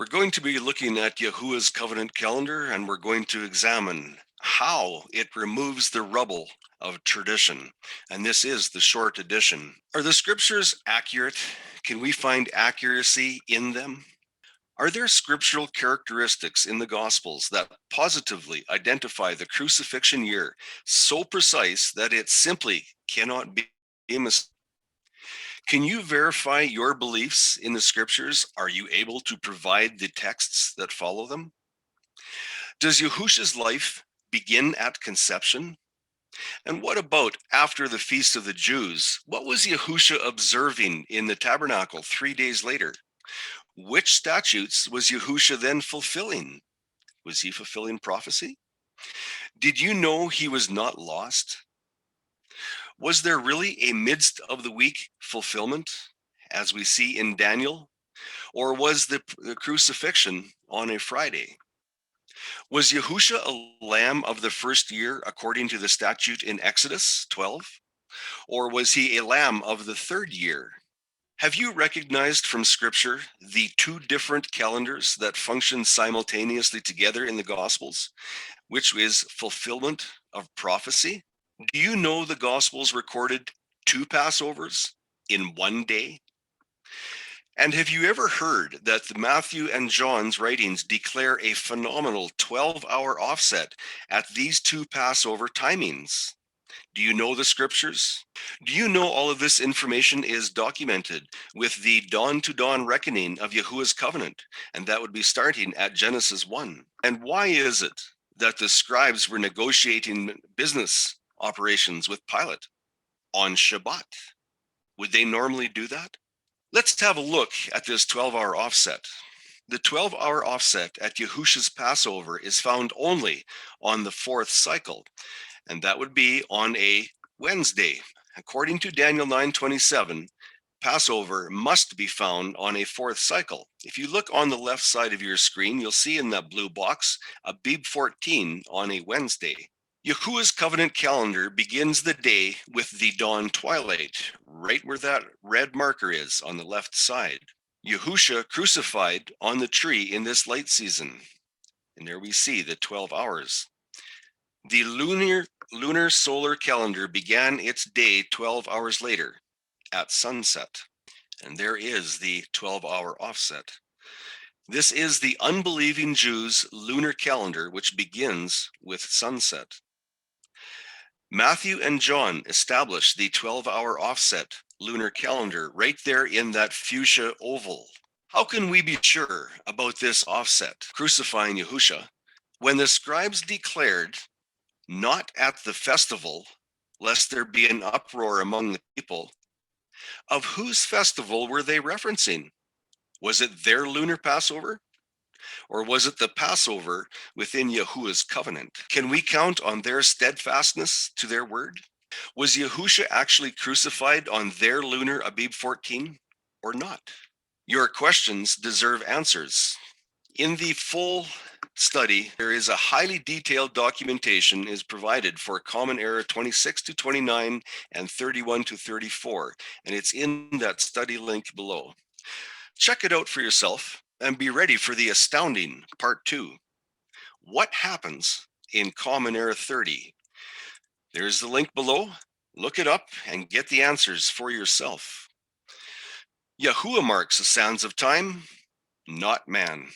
We're going to be looking at Yahuwah's covenant calendar, and we're going to examine how it removes the rubble of tradition. And this is the short edition. Are the scriptures accurate? Can we find accuracy in them? Are there scriptural characteristics in the Gospels that positively identify the crucifixion year so precise that it simply cannot be mistaken? Can you verify your beliefs in the scriptures? Are you able to provide the texts that follow them? Does Yahusha's life begin at conception? And what about after the Feast of the Jews? What was Yahusha observing in the tabernacle 3 days later? Which statutes was Yahusha then fulfilling? Was he fulfilling prophecy? Did you know he was not lost? Was there really a midst of the week fulfillment, as we see in Daniel? Or was the crucifixion on a Friday? Was Yahusha a lamb of the first year according to the statute in Exodus 12? Or was he a lamb of the third year? Have you recognized from Scripture the two different calendars that function simultaneously together in the Gospels, which is fulfillment of prophecy? Do you know the Gospels recorded 2 Passovers in one day? And have you ever heard that the Matthew and John's writings declare a phenomenal 12-hour offset at these 2 Passover timings? Do you know the scriptures? Do you know all of this information is documented with the dawn-to-dawn reckoning of Yahuwah's covenant? And that would be starting at Genesis 1. And why is it that the scribes were negotiating business operations with Pilate on Shabbat? Would they normally do that? Let's have a look at this 12-hour offset. The 12-hour offset at Yahusha's Passover is found only on the 4th cycle, and that would be on a Wednesday. According to Daniel 9:27, Passover must be found on a 4th cycle. If you look on the left side of your screen, you'll see in that blue box Abib 14 on a Wednesday. Yahuwah's covenant calendar begins the day with the dawn twilight, right where that red marker is on the left side. Yahusha crucified on the tree in this light season. And there we see the 12 hours. The lunar solar calendar began its day 12 hours later at sunset. And there is the 12-hour offset. This is the unbelieving Jews' lunar calendar, which begins with sunset. Matthew and John established the 12-hour offset lunar calendar right there in that fuchsia oval. How can we be sure about this offset, crucifying Yahusha, when the scribes declared, not at the festival, lest there be an uproar among the people? Of whose festival were they referencing? Was it their lunar Passover? Or was it the Passover within Yahuwah's covenant? Can we count on their steadfastness to their word? Was Yahusha actually crucified on their lunar Abib 14 or not? Your questions deserve answers. In the full study, there is a highly detailed documentation is provided for Common Era 26 to 29 and 31 to 34, and it's in that study link below. Check it out for yourself and be ready for the astounding part 2. What happens in Common Era 30? There's the link below. Look it up and get the answers for yourself. Yahuwah marks the sands of time, not man.